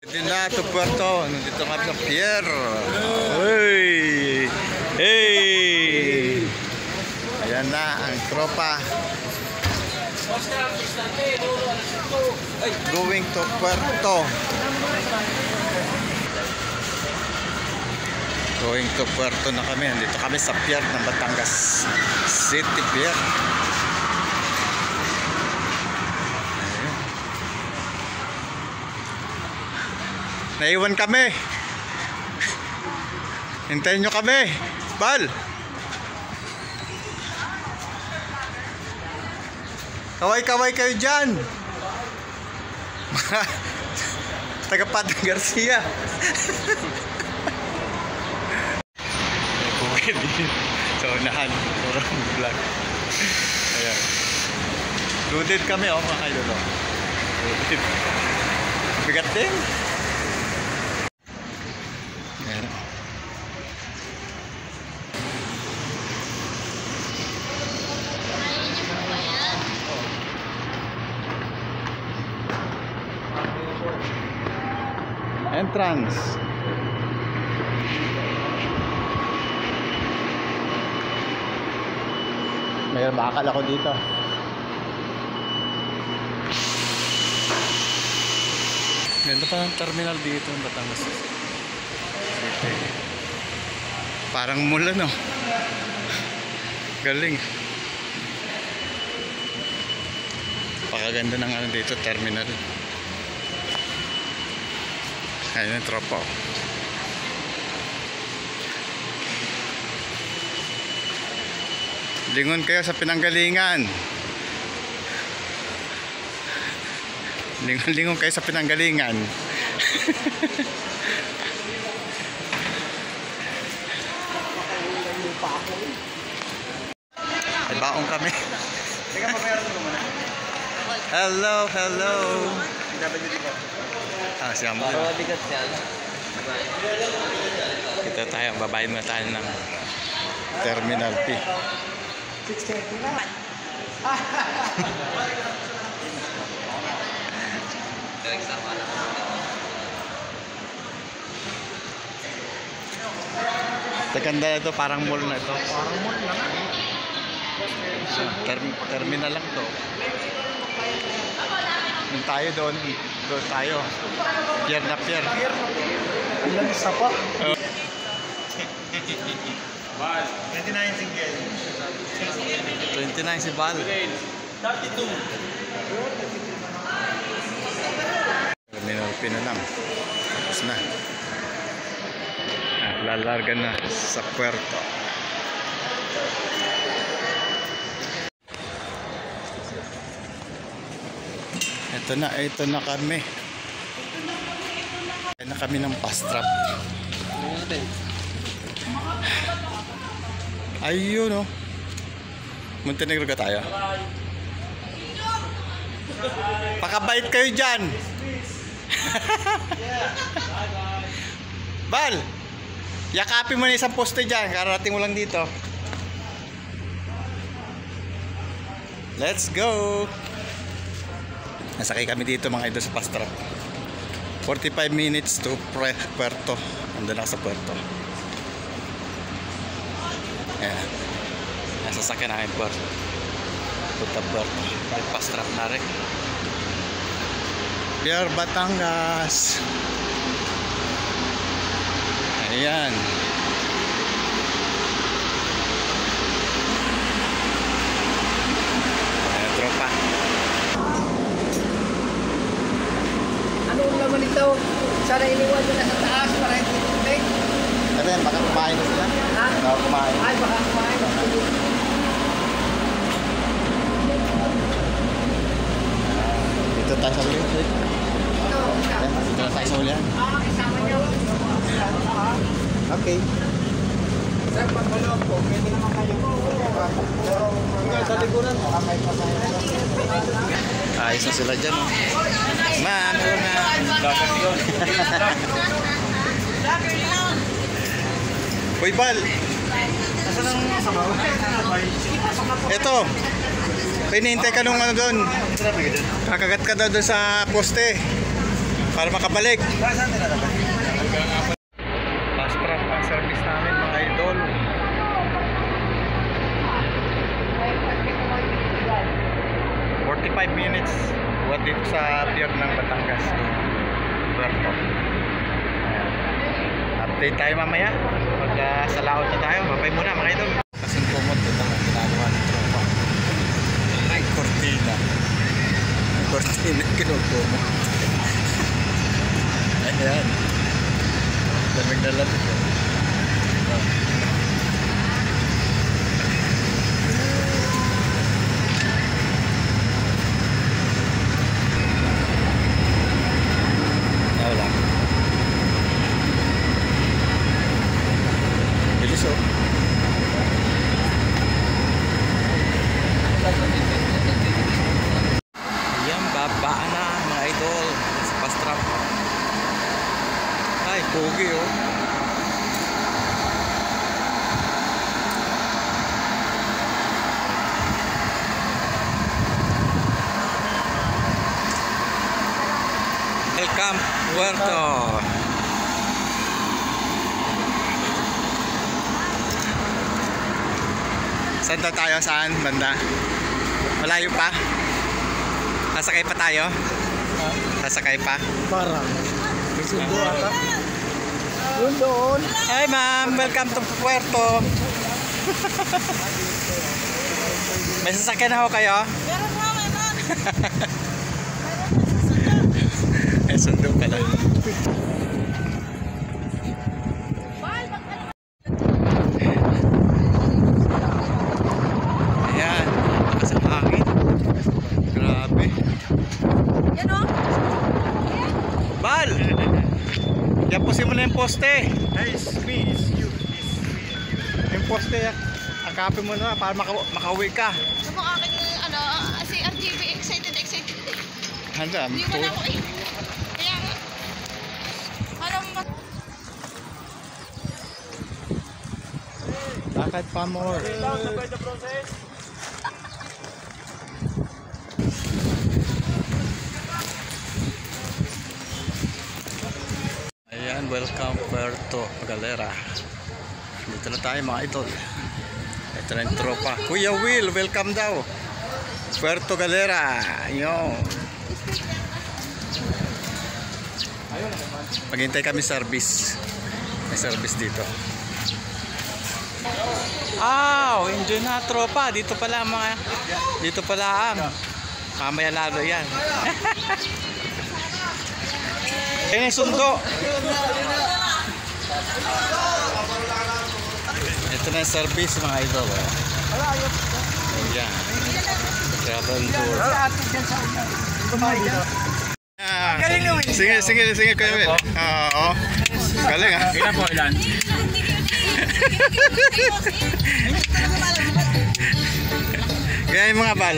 Dito na ito Puerto, nandito kami sa pier. Hey! Hey! Ayan na ang tropa. Going to Puerto. Going to Puerto na kami. Nandito kami sa pier ng Batangas City Pier. Naiwan kami. Hintayin nyo kami. Bal. Kaway-kaway kayo dyan. Taga Padre Garcia. Bukid din. Sa unahan. Kurang vlog. Ayan. Loaded kami mga idol. Loaded. Bigat din. Entrance. May bakal ako dito. Ganda pa ng terminal dito ng Batangas. Parang mula no. Galing. Pakaganda ng ano dito, terminal. Ayun yung tropa. Lingon kayo sa pinanggalingan. Lingon kayo sa pinanggalingan. Ay baong kami. Hello, hello. Ah, siya mo. Kita tayo, babayin mo tayo ng Terminal P. 6:30 na. Teganda ito, parang mall na ito. Parang mall lang. Terminal lang to. Yung tayo doon tayo. Pier na pier. Ilan isa pa? 29 single. 29 si Bal. 32. Terminal P na lang. Tapos na. Lalarga na sa Puerto. Ito na kami. Kaya na kami ng fast trap. Ayun oh. Montenegro ka tayo. Pakabait kayo dyan. Bal, yakapin mo na isang poste dyan. Kararating mo lang dito. Let's go. Nasakay kami dito mga idol sa fast trap. 45 minutes to Puerto. Andun ako sa Puerto. Ayan. Nasasakyan namin Puerto. Punta Puerto. May fast trap na rin. Pier Batangas. Ayan. Ayan tropa. Anong naman ito? Sana iniwan mo na sa taas para hindi tubig. Ano yan? Baka kumain na sila? Ha? Baka kumain. Ay, baka kumain. Dito tayo sa ulit. Dito tayo sa ulit. Isama niyo. Okay. Sir, pag malawag po, pwede naman kayo. Pero sa liguran, may pasaya. Ayos na sila dyan. Ma'am, hello ma'am. Uy, Bal. Nasaan ang sabaw? Ito. Pinihintay ka nung ano doon. Kakagat ka daw doon sa poste. Para makabalik. Saan nila naman? Fast track ang service namin mga idol. 45 minutes buat dito sa pier ng Batangas to Puerto. Ayan. Update tayo mamaya pag sa laot na tayo. Babay muna mga idol. Kasing kumot ito ang ginagawa ng tropa. Ay, cortina kinukumot. Ayan, lamig na lamig. Wala. Bilis oh. Ayan, baba na mga idol sa fast trap. Ay, pogi oh. Welcome Puerto. Saan daw tayo? Saan? Banda? Malayo pa? Sasakay pa tayo? Sasakay pa? Parang. May sundo ata. Yun doon. Hi ma'am, welcome to Puerto. May sasakyan na ho kayo? Meron mo, meron. May sundo pala. Ayan, lakas ang hangin. Grabe. Yan o. Bal! Yapusin mo na yung poste. Nice, please. Yung poste, akapin mo na para makauwi ka. Ito po aking, si RGB, excited. Handa, Hindi mo na ako eh. Kaya nga. Alam mo. lakad pa more. Sabay the process. Ayan, welcome Puerto Galera. Dito na tayo mga idol. Ito na yung tropa. Kuya Will, welcome daw. Puerto Galera. Yo. Maghintay kami service. May service dito. Enjoy na tropa. Dito pala mga, dito pala ang mamaya lalo yan. Ayan yung sundo. Ito na yung service mga idol. Ayan. Travel tour. Sige Kuya Will. Oo. Galing ah. Ilan po, ilan? Kaya yung mga bal.